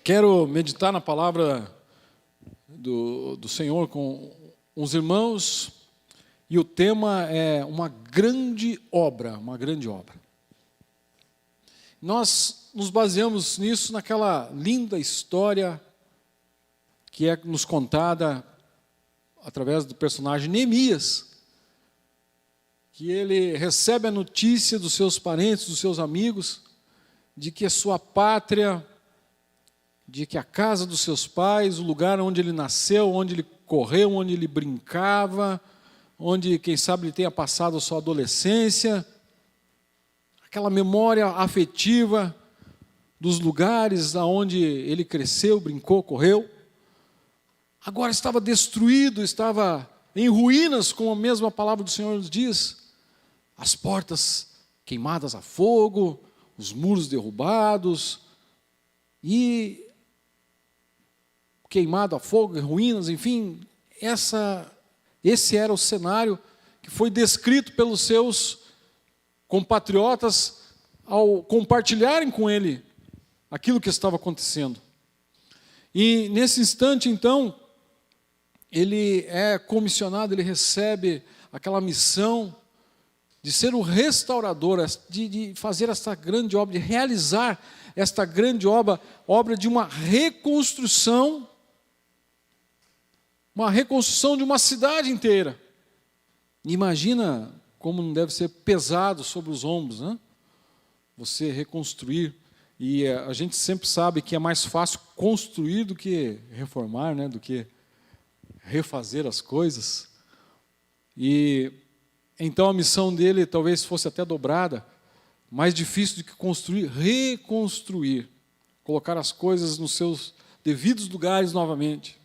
Quero meditar na palavra do Senhor com os irmãos, e o tema é uma grande obra, uma grande obra. Nós nos baseamos nisso naquela linda história que é nos contada através do personagem Neemias, que ele recebe a notícia dos seus parentes, dos seus amigos, de que a sua pátria, de que a casa dos seus pais, o lugar onde ele nasceu, onde ele correu, onde ele brincava, onde, quem sabe, ele tenha passado a sua adolescência, aquela memória afetiva dos lugares aonde ele cresceu, brincou, correu, agora estava destruído, estava em ruínas, como a mesma palavra do Senhor nos diz, as portas queimadas a fogo, os muros derrubados, e queimado a fogo, ruínas, enfim, esse era o cenário que foi descrito pelos seus compatriotas ao compartilharem com ele aquilo que estava acontecendo. E nesse instante, então, ele é comissionado, ele recebe aquela missão de ser o restaurador, de fazer esta grande obra, de realizar esta grande obra de uma reconstrução de uma cidade inteira. Imagina como não deve ser pesado sobre os ombros, né? Você reconstruir. E a gente sempre sabe que é mais fácil construir do que reformar, né? Do que refazer as coisas. E então a missão dele talvez fosse até dobrada, mais difícil do que construir, reconstruir, colocar as coisas nos seus devidos lugares novamente.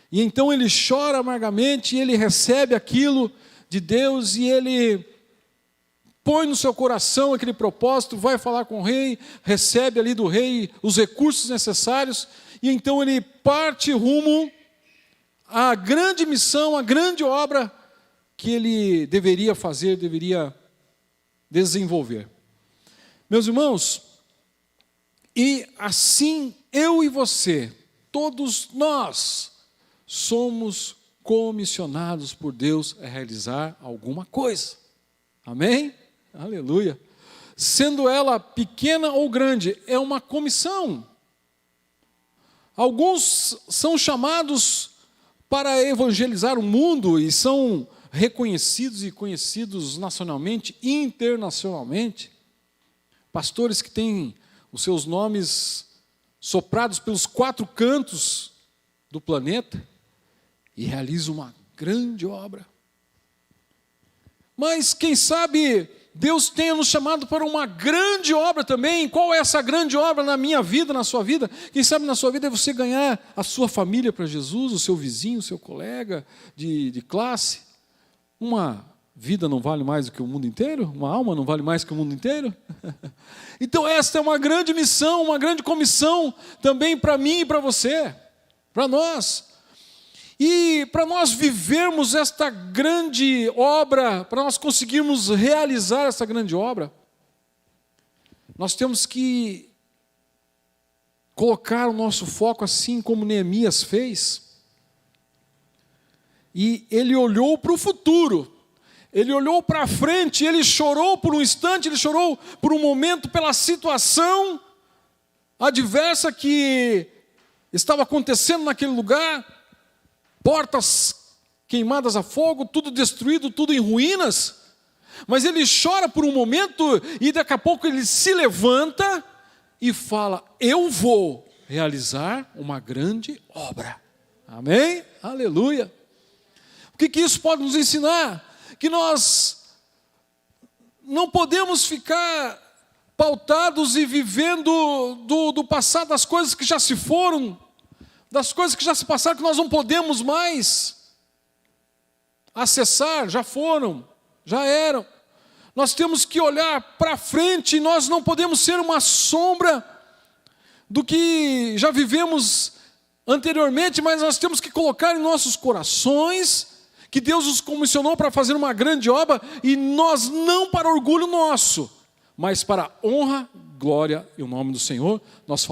E então ele chora amargamente, e ele recebe aquilo de Deus, e ele põe no seu coração aquele propósito, vai falar com o rei, recebe ali do rei os recursos necessários, e então ele parte rumo à grande missão, à grande obra que ele deveria fazer, deveria desenvolver. Meus irmãos, e assim eu e você, todos nós, somos comissionados por Deus a realizar alguma coisa. Amém? Aleluia. Sendo ela pequena ou grande, é uma comissão. Alguns são chamados para evangelizar o mundo e são reconhecidos e conhecidos nacionalmente e internacionalmente. Pastores que têm os seus nomes soprados pelos 4 cantos do planeta e realizam uma grande obra. Mas quem sabe Deus tenha nos chamado para uma grande obra também. Qual é essa grande obra na minha vida, na sua vida? Quem sabe na sua vida é você ganhar a sua família para Jesus, o seu vizinho, o seu colega de classe. Uma vida não vale mais do que o mundo inteiro? Uma alma não vale mais que o mundo inteiro? Então esta é uma grande missão, uma grande comissão também para mim e para você, para nós. E para nós vivermos esta grande obra, para nós conseguirmos realizar essa grande obra, nós temos que colocar o nosso foco assim como Neemias fez. E ele olhou para o futuro, ele olhou para frente, ele chorou por um instante, ele chorou por um momento pela situação adversa que estava acontecendo naquele lugar, portas queimadas a fogo, tudo destruído, tudo em ruínas, mas ele chora por um momento e daqui a pouco ele se levanta e fala: eu vou realizar uma grande obra. Amém? Aleluia. O que isso pode nos ensinar? Que nós não podemos ficar pautados e vivendo do passado, das coisas que já se foram, das coisas que já se passaram, que nós não podemos mais acessar, já foram, já eram. Nós temos que olhar para frente, nós não podemos ser uma sombra do que já vivemos anteriormente, mas nós temos que colocar em nossos corações que Deus nos comissionou para fazer uma grande obra, e nós não para orgulho nosso, mas para a honra glória em nome do Senhor, nós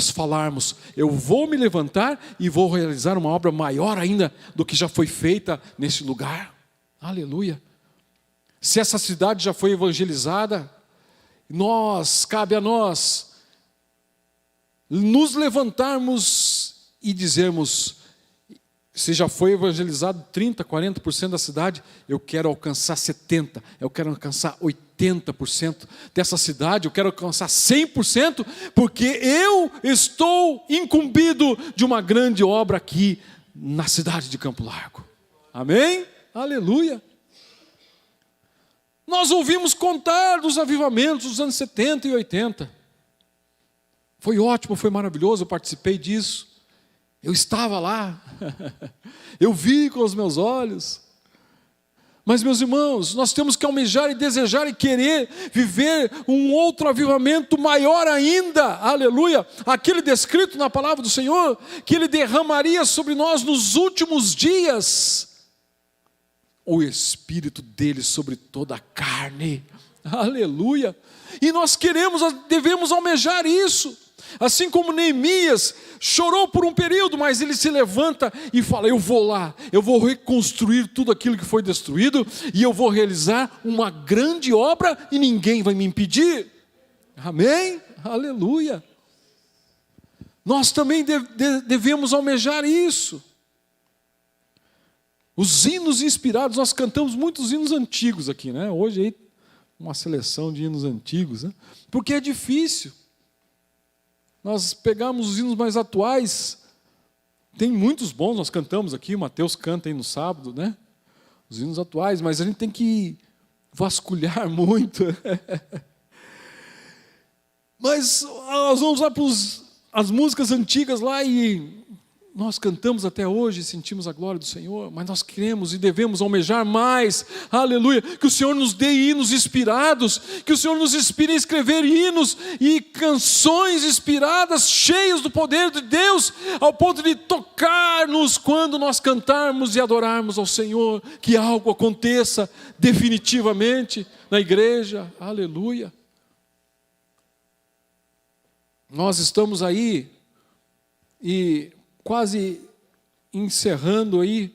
falarmos, eu vou me levantar e vou realizar uma obra maior ainda do que já foi feita nesse lugar. Aleluia. Se essa cidade já foi evangelizada, cabe a nós nos levantarmos e dizermos, se já foi evangelizado 30%, 40% da cidade, eu quero alcançar 70%, eu quero alcançar 80% dessa cidade, eu quero alcançar 100%, porque eu estou incumbido de uma grande obra aqui na cidade de Campo Largo. Amém? Aleluia. Nós ouvimos contar dos avivamentos dos anos 70 e 80. Foi ótimo, foi maravilhoso, eu participei disso. Eu estava lá, eu vi com os meus olhos. Mas, meus irmãos, nós temos que almejar e desejar e querer viver um outro avivamento maior ainda, aleluia, aquele descrito na palavra do Senhor, que Ele derramaria sobre nós nos últimos dias, o Espírito dEle sobre toda a carne, aleluia, e nós devemos almejar isso, assim como Neemias chorou por um período, mas ele se levanta e fala, eu vou lá, eu vou reconstruir tudo aquilo que foi destruído, e eu vou realizar uma grande obra, e ninguém vai me impedir, amém? Aleluia, nós também devemos almejar isso. Os hinos inspirados, nós cantamos muitos hinos antigos aqui, né? Hoje aí uma seleção de hinos antigos, né? Porque é difícil. Nós pegamos os hinos mais atuais, tem muitos bons, nós cantamos aqui, o Mateus canta aí no sábado, né? Os hinos atuais, mas a gente tem que vasculhar muito. Mas nós vamos lá para as músicas antigas lá e nós cantamos até hoje e sentimos a glória do Senhor, mas nós queremos e devemos almejar mais, aleluia, que o Senhor nos dê hinos inspirados, que o Senhor nos inspire a escrever hinos e canções inspiradas, cheias do poder de Deus, ao ponto de tocar-nos quando nós cantarmos e adorarmos ao Senhor, que algo aconteça definitivamente na igreja, aleluia. Nós estamos aí e quase encerrando aí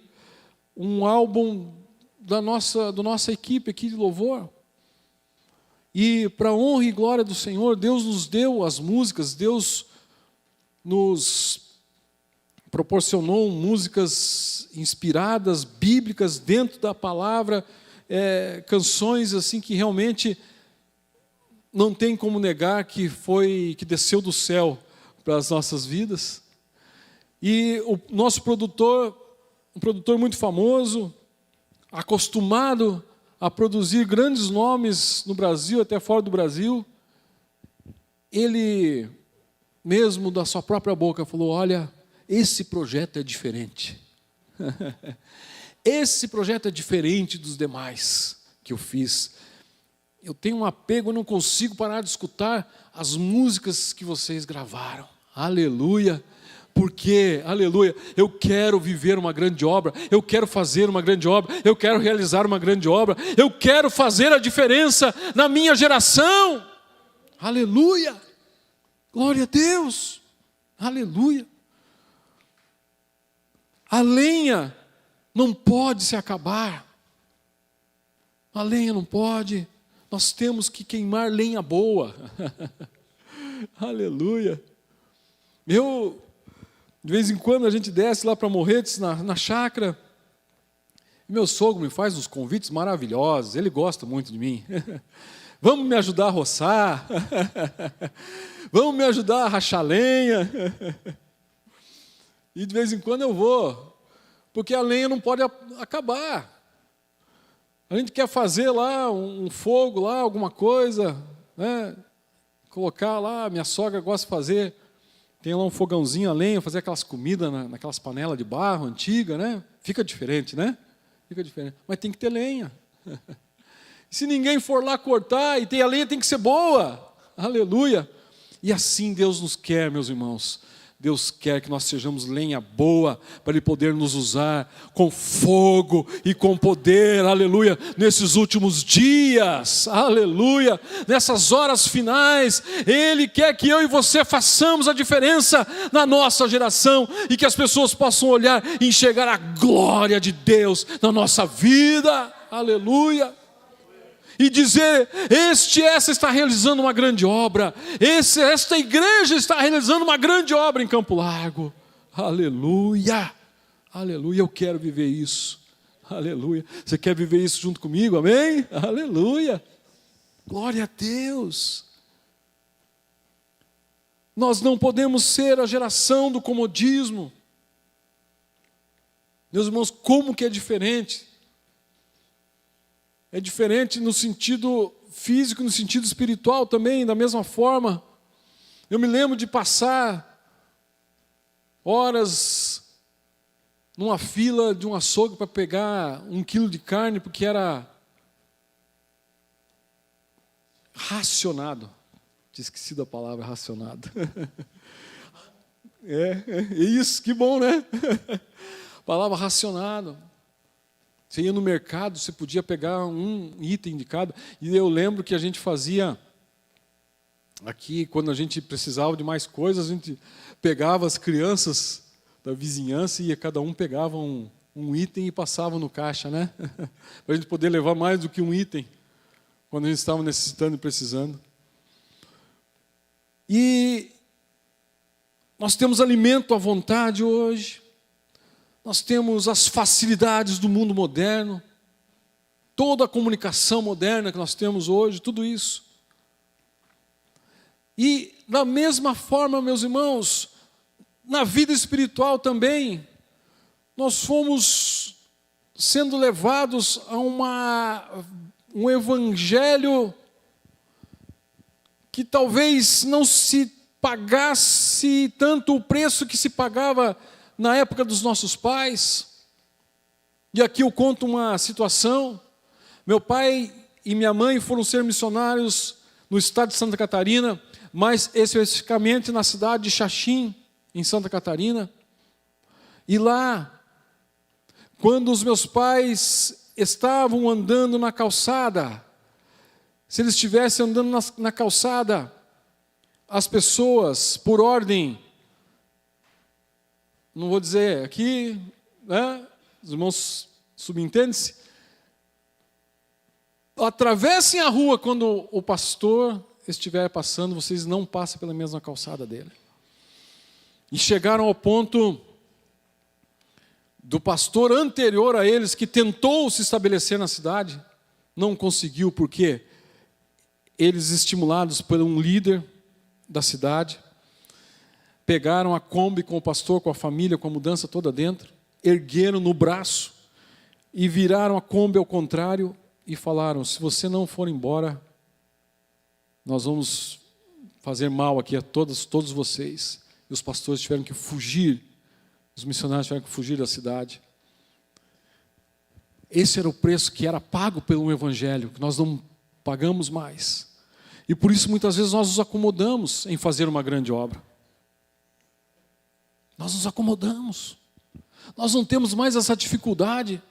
um álbum da nossa equipe aqui de louvor. E para a honra e glória do Senhor, Deus nos deu as músicas, Deus nos proporcionou músicas inspiradas, bíblicas, dentro da palavra, canções assim que realmente não tem como negar que desceu do céu para as nossas vidas. E o nosso produtor, um produtor muito famoso, acostumado a produzir grandes nomes no Brasil, até fora do Brasil, ele mesmo da sua própria boca falou, olha, esse projeto é diferente. Esse projeto é diferente dos demais que eu fiz. Eu tenho um apego, eu não consigo parar de escutar as músicas que vocês gravaram. Aleluia. Porque, aleluia, eu quero viver uma grande obra, eu quero fazer uma grande obra, eu quero realizar uma grande obra, eu quero fazer a diferença na minha geração. Aleluia. Glória a Deus. Aleluia. A lenha não pode se acabar. A lenha não pode. Nós temos que queimar lenha boa. Aleluia. De vez em quando a gente desce lá para Morretes, na chácara. Meu sogro me faz uns convites maravilhosos. Ele gosta muito de mim. Vamos me ajudar a roçar. Vamos me ajudar a rachar lenha. E de vez em quando eu vou. Porque a lenha não pode acabar. A gente quer fazer lá um fogo, lá, alguma coisa, né? Colocar lá, minha sogra gosta de fazer. Tem lá um fogãozinho a lenha, fazer aquelas comidas naquelas panelas de barro antiga, né? Fica diferente, né? Fica diferente. Mas tem que ter lenha. Se ninguém for lá cortar e tem a lenha, tem que ser boa. Aleluia. E assim Deus nos quer, meus irmãos. Deus quer que nós sejamos lenha boa, para Ele poder nos usar com fogo e com poder, aleluia, nesses últimos dias, aleluia, nessas horas finais. Ele quer que eu e você façamos a diferença na nossa geração, e que as pessoas possam olhar e enxergar a glória de Deus na nossa vida, aleluia. E dizer, essa está realizando uma grande obra, esta igreja está realizando uma grande obra em Campo Largo, aleluia, aleluia, eu quero viver isso, aleluia, você quer viver isso junto comigo, amém? Aleluia, glória a Deus. Nós não podemos ser a geração do comodismo, meus irmãos, como que é diferente? É diferente no sentido físico, no sentido espiritual também, da mesma forma. Eu me lembro de passar horas numa fila de um açougue para pegar 1 quilo de carne, porque era racionado. Tinha esquecido a palavra racionado. É isso, que bom, né? Palavra racionado. Você ia no mercado, você podia pegar um item de cada. E eu lembro que a gente fazia aqui, quando a gente precisava de mais coisas, a gente pegava as crianças da vizinhança e cada um pegava um item e passava no caixa, né? Para a gente poder levar mais do que um item, quando a gente estava necessitando e precisando. E nós temos alimento à vontade hoje. Nós temos as facilidades do mundo moderno, toda a comunicação moderna que nós temos hoje, tudo isso. E da mesma forma, meus irmãos, na vida espiritual também, nós fomos sendo levados a um evangelho que talvez não se pagasse tanto o preço que se pagava na época dos nossos pais. E aqui eu conto uma situação. Meu pai e minha mãe foram ser missionários no estado de Santa Catarina, mais especificamente na cidade de Xaxim, em Santa Catarina. E lá, quando os meus pais estavam andando na calçada, se eles estivessem andando na calçada, as pessoas, por ordem, não vou dizer aqui, né? Os irmãos subentendem-se, atravessem a rua quando o pastor estiver passando, vocês não passem pela mesma calçada dele. E chegaram ao ponto do pastor anterior a eles, que tentou se estabelecer na cidade, não conseguiu, porque eles, estimulados por um líder da cidade, pegaram a Kombi com o pastor, com a família, com a mudança toda dentro, ergueram no braço e viraram a Kombi ao contrário e falaram: se você não for embora, nós vamos fazer mal aqui a todos vocês. E os pastores tiveram que fugir, os missionários tiveram que fugir da cidade. Esse era o preço que era pago pelo evangelho, que nós não pagamos mais. E por isso muitas vezes nós nos acomodamos em fazer uma grande obra. Nós nos acomodamos. Nós não temos mais essa dificuldade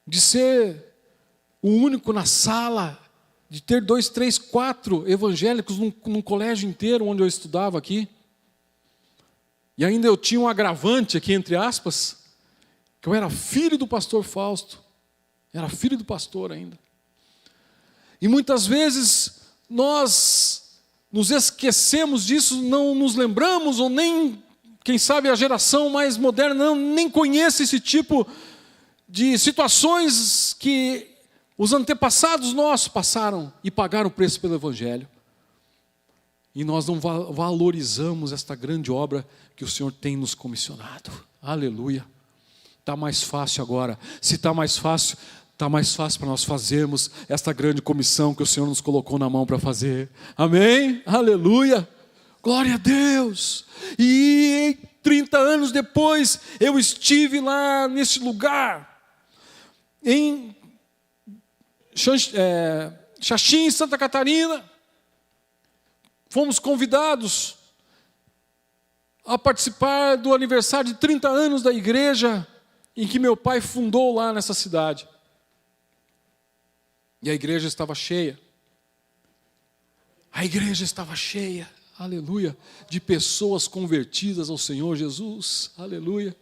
de ser o único na sala, de ter 2, 3, 4 evangélicos num colégio inteiro onde eu estudava aqui. E ainda eu tinha um agravante aqui, entre aspas, que eu era filho do pastor Fausto. Era filho do pastor ainda. E muitas vezes nós nos esquecemos disso, não nos lembramos, ou nem, quem sabe a geração mais moderna nem conhece esse tipo de situações que os antepassados nossos passaram e pagaram o preço pelo evangelho. E nós não valorizamos esta grande obra que o Senhor tem nos comissionado. Aleluia. Está mais fácil agora. Se está mais fácil para nós fazermos esta grande comissão que o Senhor nos colocou na mão para fazer. Amém? Aleluia. Glória a Deus. E 30 anos depois, eu estive lá nesse lugar, em Xaxim, Santa Catarina. Fomos convidados a participar do aniversário de 30 anos da igreja em que meu pai fundou lá nessa cidade. E a igreja estava cheia. A igreja estava cheia, aleluia, de pessoas convertidas ao Senhor Jesus, aleluia.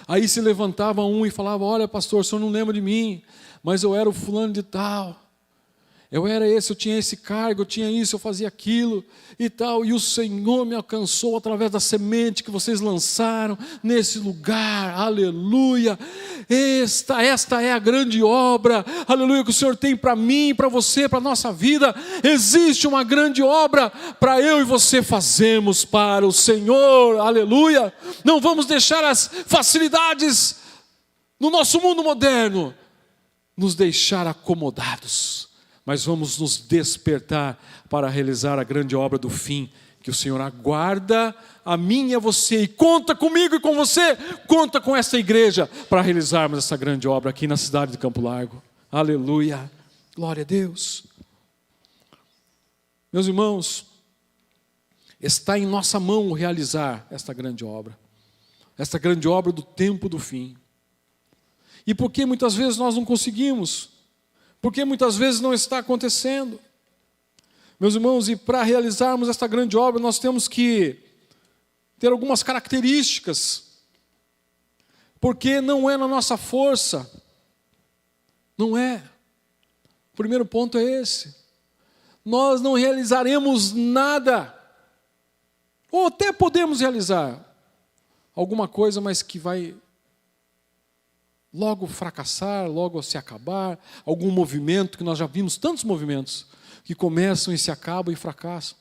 Aí se levantava um e falava: olha, pastor, o senhor não lembra de mim, mas eu era o fulano de tal. Eu era esse, eu tinha esse cargo, eu tinha isso, eu fazia aquilo e tal. E o Senhor me alcançou através da semente que vocês lançaram nesse lugar, aleluia. Esta é a grande obra, aleluia, que o Senhor tem para mim, para você, para a nossa vida. Existe uma grande obra para eu e você fazermos para o Senhor, aleluia. Não vamos deixar as facilidades no nosso mundo moderno nos deixar acomodados, mas vamos nos despertar para realizar a grande obra do fim, que o Senhor aguarda a mim e a você, e conta comigo e com você, conta com essa igreja, para realizarmos essa grande obra aqui na cidade de Campo Largo, aleluia, glória a Deus. Meus irmãos, está em nossa mão realizar esta grande obra do tempo do fim. E por que muitas vezes nós não conseguimos? Porque muitas vezes não está acontecendo. Meus irmãos, e para realizarmos esta grande obra, nós temos que ter algumas características. Porque não é na nossa força. Não é. O primeiro ponto é esse. Nós não realizaremos nada. Ou até podemos realizar alguma coisa, mas que vai logo fracassar, logo se acabar, algum movimento, que nós já vimos tantos movimentos, que começam e se acabam e fracassam.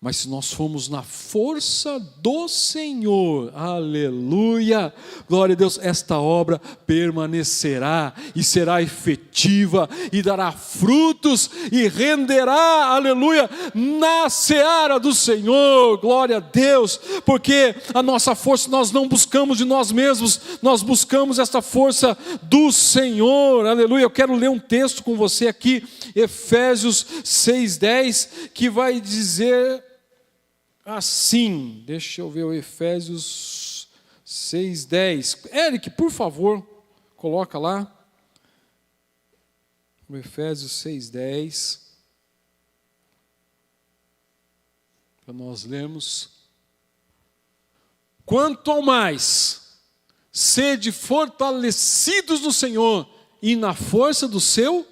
Mas se nós formos na força do Senhor, aleluia, glória a Deus, esta obra permanecerá e será efetiva e dará frutos e renderá, aleluia, na seara do Senhor, glória a Deus, porque a nossa força nós não buscamos de nós mesmos, nós buscamos esta força do Senhor, aleluia. Eu quero ler um texto com você aqui, Efésios 6:10, que vai dizer assim, deixa eu ver o Efésios 6:10. Eric, por favor, coloca lá. O Efésios 6:10. Para nós lermos. Quanto ao mais, sede fortalecidos no Senhor e na força do seu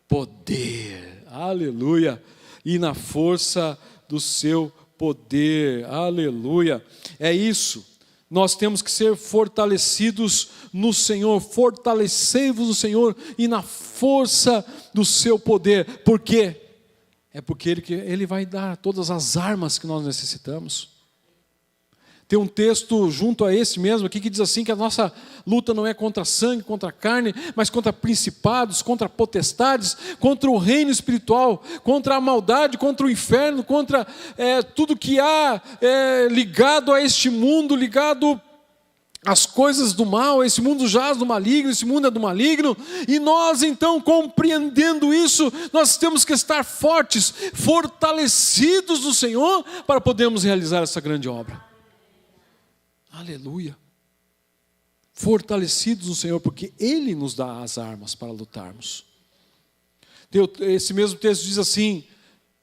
poder. Aleluia. E na força do seu poder, aleluia, é isso, nós temos que ser fortalecidos no Senhor, fortalecei-vos no Senhor e na força do seu poder, por quê? É porque Ele vai dar todas as armas que nós necessitamos. Tem um texto junto a esse mesmo aqui que diz assim, que a nossa luta não é contra sangue, contra carne, mas contra principados, contra potestades, contra o reino espiritual, contra a maldade, contra o inferno, contra tudo que há ligado a este mundo, ligado às coisas do mal. Esse mundo jaz do maligno, esse mundo é do maligno, e nós então, compreendendo isso, nós temos que estar fortes, fortalecidos no Senhor, para podermos realizar essa grande obra. Aleluia. Fortalecidos no Senhor, porque Ele nos dá as armas para lutarmos. Esse mesmo texto diz assim,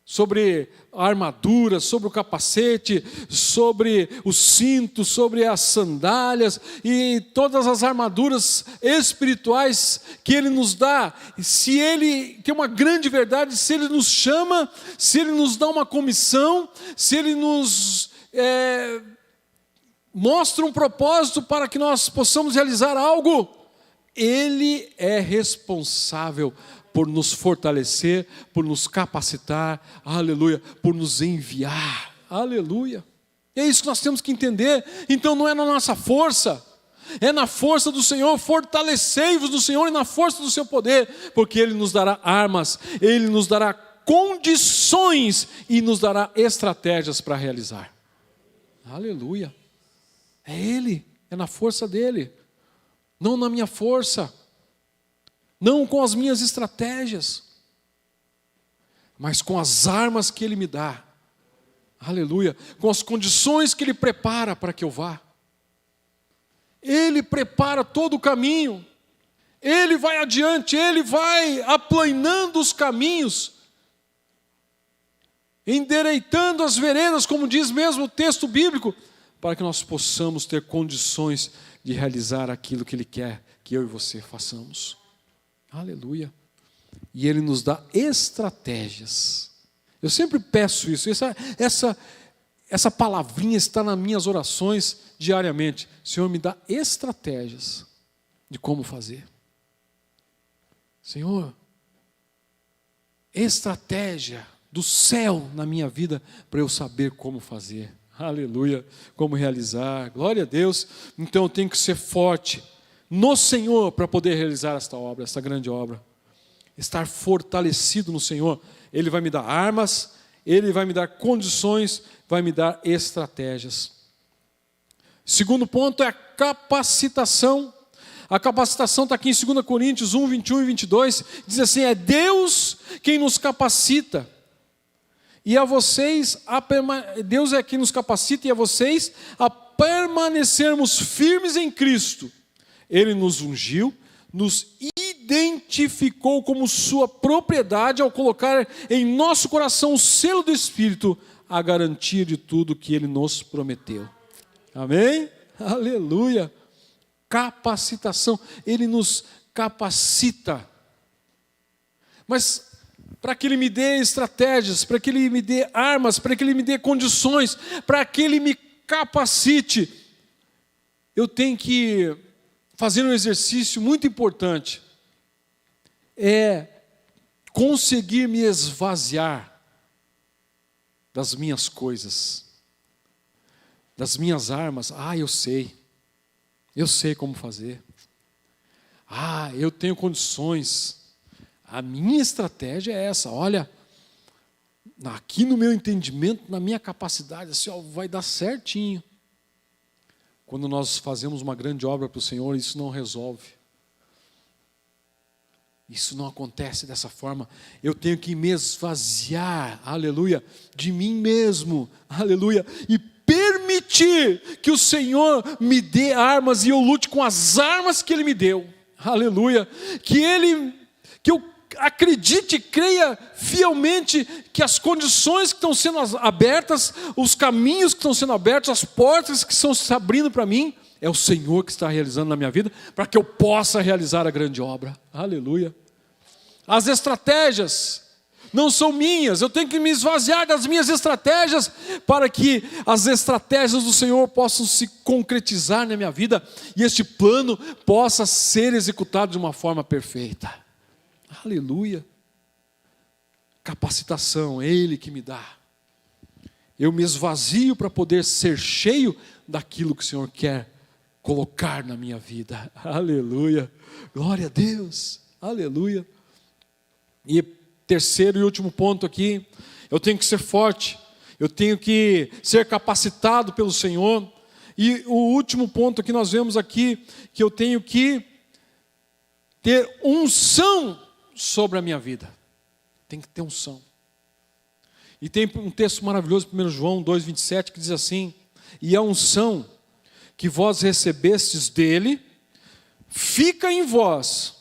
sobre a armadura, sobre o capacete, sobre o cinto, sobre as sandálias e todas as armaduras espirituais que Ele nos dá. Se Ele tem uma grande verdade, se Ele nos chama, se Ele nos dá uma comissão, se Ele nos mostra um propósito para que nós possamos realizar algo, Ele é responsável por nos fortalecer, por nos capacitar, aleluia, por nos enviar, aleluia. É isso que nós temos que entender. Então não é na nossa força, é na força do Senhor. Fortalecei-vos no Senhor e na força do seu poder, porque Ele nos dará armas, Ele nos dará condições e nos dará estratégias para realizar. Aleluia. É Ele, é na força dEle, não na minha força, não com as minhas estratégias, mas com as armas que Ele me dá. aleluia, com as condições que Ele prepara para que eu vá. Ele prepara todo o caminho, Ele vai adiante, Ele vai aplanando os caminhos, endireitando as veredas, como diz mesmo o texto bíblico, para que nós possamos ter condições de realizar aquilo que Ele quer que eu e você façamos. Aleluia. E Ele nos dá estratégias. Eu sempre peço isso, essa palavrinha está nas minhas orações diariamente. Senhor, me dá estratégias de como fazer. Senhor, estratégia do céu na minha vida para eu saber como fazer. Aleluia, como realizar, glória a Deus. Então eu tenho que ser forte no Senhor para poder realizar esta obra, esta grande obra. Estar fortalecido no Senhor. Ele vai me dar armas, Ele vai me dar condições, vai me dar estratégias. Segundo ponto é a capacitação. A capacitação está aqui em 2 Coríntios 1, 21 e 22. Diz assim, é Deus quem nos capacita. E a vocês, Deus é quem nos capacita e a vocês a permanecermos firmes em Cristo. Ele nos ungiu, nos identificou como sua propriedade ao colocar em nosso coração o selo do Espírito, a garantia de tudo que Ele nos prometeu. Amém? Aleluia! Capacitação, Ele nos capacita. Mas para que Ele me dê estratégias, para que Ele me dê armas, para que Ele me dê condições, para que Ele me capacite, eu tenho que fazer um exercício muito importante, é conseguir me esvaziar das minhas coisas, das minhas armas. Eu sei como fazer. Eu tenho condições. A minha estratégia é essa, olha, aqui no meu entendimento, na minha capacidade, assim, vai dar certinho. Quando nós fazemos uma grande obra para o Senhor, isso não resolve. Isso não acontece dessa forma. Eu tenho que me esvaziar, aleluia, de mim mesmo, aleluia, e permitir que o Senhor me dê armas e eu lute com as armas que Ele me deu, aleluia, que eu acredite, creia fielmente que as condições que estão sendo abertas, os caminhos que estão sendo abertos, as portas que estão se abrindo para mim, é o Senhor que está realizando na minha vida, para que eu possa realizar a grande obra. Aleluia. As estratégias não são minhas, eu tenho que me esvaziar das minhas estratégias, para que as estratégias do Senhor possam se concretizar na minha vida, e este plano possa ser executado de uma forma perfeita. Aleluia. Capacitação, é Ele que me dá. Eu me esvazio para poder ser cheio daquilo que o Senhor quer colocar na minha vida. Aleluia. Glória a Deus. Aleluia. E terceiro e último ponto aqui, eu tenho que ser forte. Eu tenho que ser capacitado pelo Senhor. E o último ponto que nós vemos aqui, que eu tenho que ter unção sobre a minha vida. Tem que ter unção. E tem um texto maravilhoso, 1 João 2,27, que diz assim, e a unção que vós recebestes dele, fica em vós,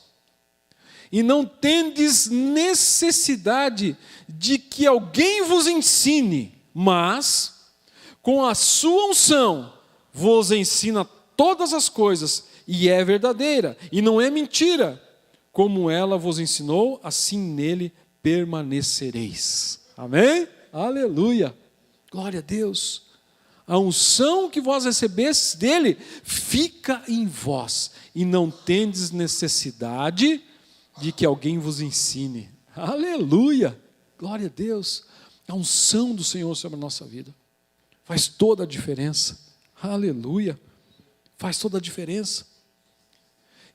e não tendes necessidade de que alguém vos ensine, mas, com a sua unção, vos ensina todas as coisas, e é verdadeira, e não é mentira. Como ela vos ensinou, assim nele permanecereis. Amém? Aleluia. Glória a Deus. A unção que vós recebestes dele fica em vós, e não tendes necessidade de que alguém vos ensine. Aleluia. Glória a Deus. A unção do Senhor sobre a nossa vida faz toda a diferença. Aleluia. Faz toda a diferença.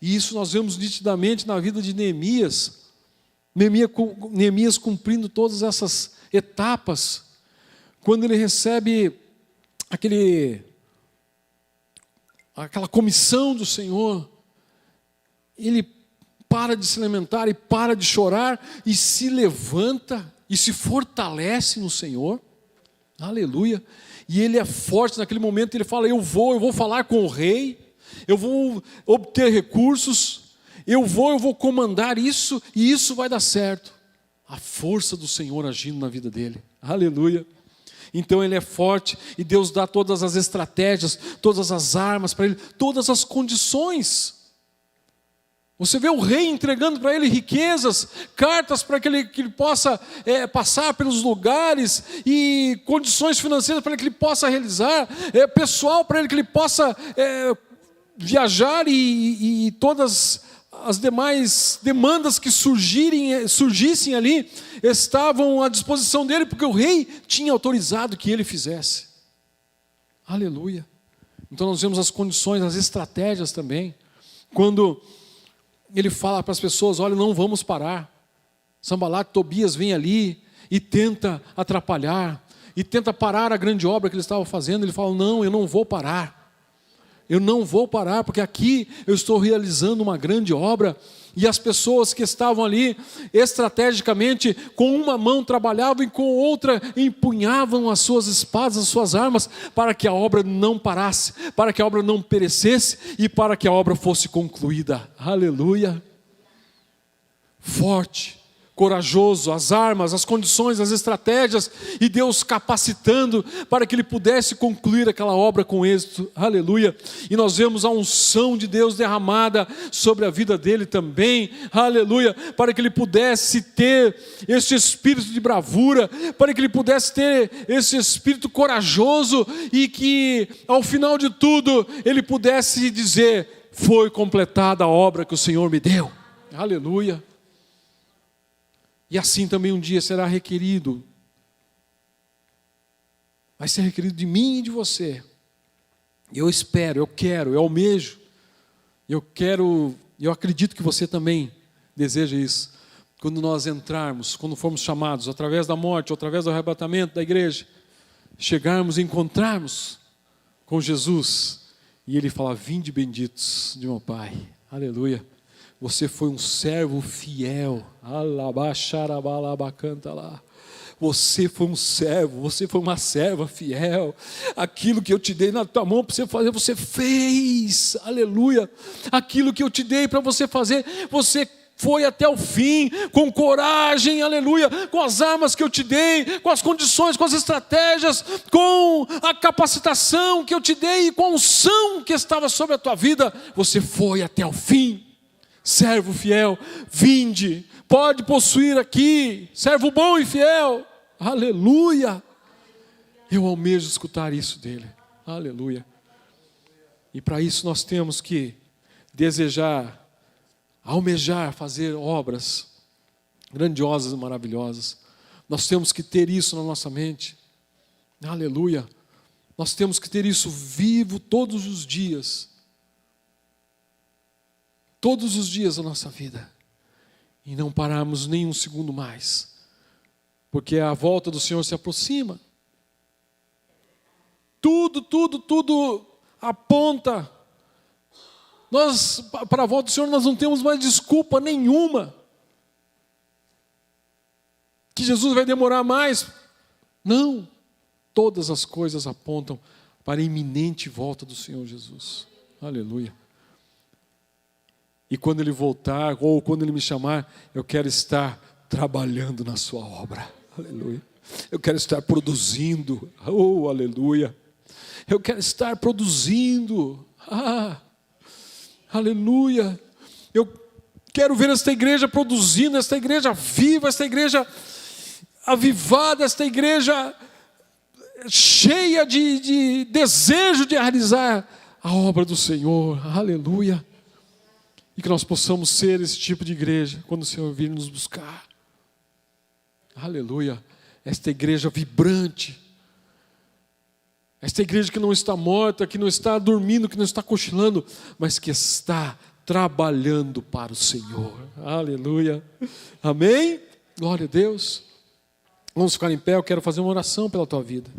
E isso nós vemos nitidamente na vida de Neemias. Neemias cumprindo todas essas etapas. Quando ele recebe aquela comissão do Senhor, ele para de se lamentar e para de chorar e se levanta e se fortalece no Senhor. Aleluia. E ele é forte naquele momento, ele fala, eu vou falar com o rei, eu vou obter recursos, eu vou comandar isso, e isso vai dar certo. A força do Senhor agindo na vida dele. Aleluia. Então ele é forte, e Deus dá todas as estratégias, todas as armas para ele, todas as condições. Você vê o rei entregando para ele riquezas, cartas para que ele possa passar pelos lugares, e condições financeiras para que ele possa realizar, pessoal para ele que ele possa viajar, e todas as demais demandas que surgissem ali, estavam à disposição dele, porque o rei tinha autorizado que ele fizesse. Aleluia. Então nós vemos as condições, as estratégias também, quando ele fala para as pessoas, olha, não vamos parar. Sanbalat, Tobias vem ali e tenta atrapalhar, e tenta parar a grande obra que ele estava fazendo. Ele fala, não, eu não vou parar. Eu não vou parar, porque aqui eu estou realizando uma grande obra. E as pessoas que estavam ali, estrategicamente, com uma mão trabalhavam e com outra empunhavam as suas espadas, as suas armas, para que a obra não parasse, para que a obra não perecesse e para que a obra fosse concluída. Aleluia! Forte, corajoso, as armas, as condições, as estratégias, e Deus capacitando para que ele pudesse concluir aquela obra com êxito. Aleluia. E nós vemos a unção de Deus derramada sobre a vida dele também. Aleluia. Para que ele pudesse ter esse espírito de bravura, para que ele pudesse ter esse espírito corajoso, e que ao final de tudo ele pudesse dizer, foi completada a obra que o Senhor me deu. Aleluia. E assim também um dia será requerido, vai ser requerido de mim e de você. Eu espero, eu quero, eu almejo, eu acredito que você também deseja isso. Quando nós entrarmos, quando formos chamados, através da morte, ou através do arrebatamento da igreja, chegarmos e encontrarmos com Jesus, e Ele fala, vinde benditos de meu Pai. Aleluia. Você foi um servo fiel. Você foi um servo, você foi uma serva fiel. Aquilo que eu te dei na tua mão para você fazer, você fez. Aleluia. Aquilo que eu te dei para você fazer, você foi até o fim, com coragem, aleluia, com as armas que eu te dei, com as condições, com as estratégias, com a capacitação que eu te dei, e com a unção que estava sobre a tua vida, você foi até o fim. Servo fiel, vinde, pode possuir aqui, servo bom e fiel, aleluia. Eu almejo escutar isso dele, aleluia. E para isso nós temos que desejar, almejar fazer obras grandiosas e maravilhosas. Nós temos que ter isso na nossa mente, aleluia. Nós temos que ter isso vivo todos os dias. Todos os dias da nossa vida, e não pararmos nem um segundo mais, porque a volta do Senhor se aproxima. Tudo aponta. Para a volta do Senhor, nós não temos mais desculpa nenhuma, que Jesus vai demorar mais. Não, todas as coisas apontam para a iminente volta do Senhor Jesus. Aleluia. E quando Ele voltar, ou quando Ele me chamar, eu quero estar trabalhando na sua obra. Aleluia. Eu quero estar produzindo. Oh, aleluia. Eu quero estar produzindo. Aleluia. Eu quero ver esta igreja produzindo, esta igreja viva, esta igreja avivada, esta igreja cheia de desejo de realizar a obra do Senhor. Aleluia. E que nós possamos ser esse tipo de igreja quando o Senhor vir nos buscar. Aleluia. Esta igreja vibrante. Esta igreja que não está morta, que não está dormindo, que não está cochilando, mas que está trabalhando para o Senhor. Aleluia. Amém? Glória a Deus. Vamos ficar em pé, eu quero fazer uma oração pela tua vida.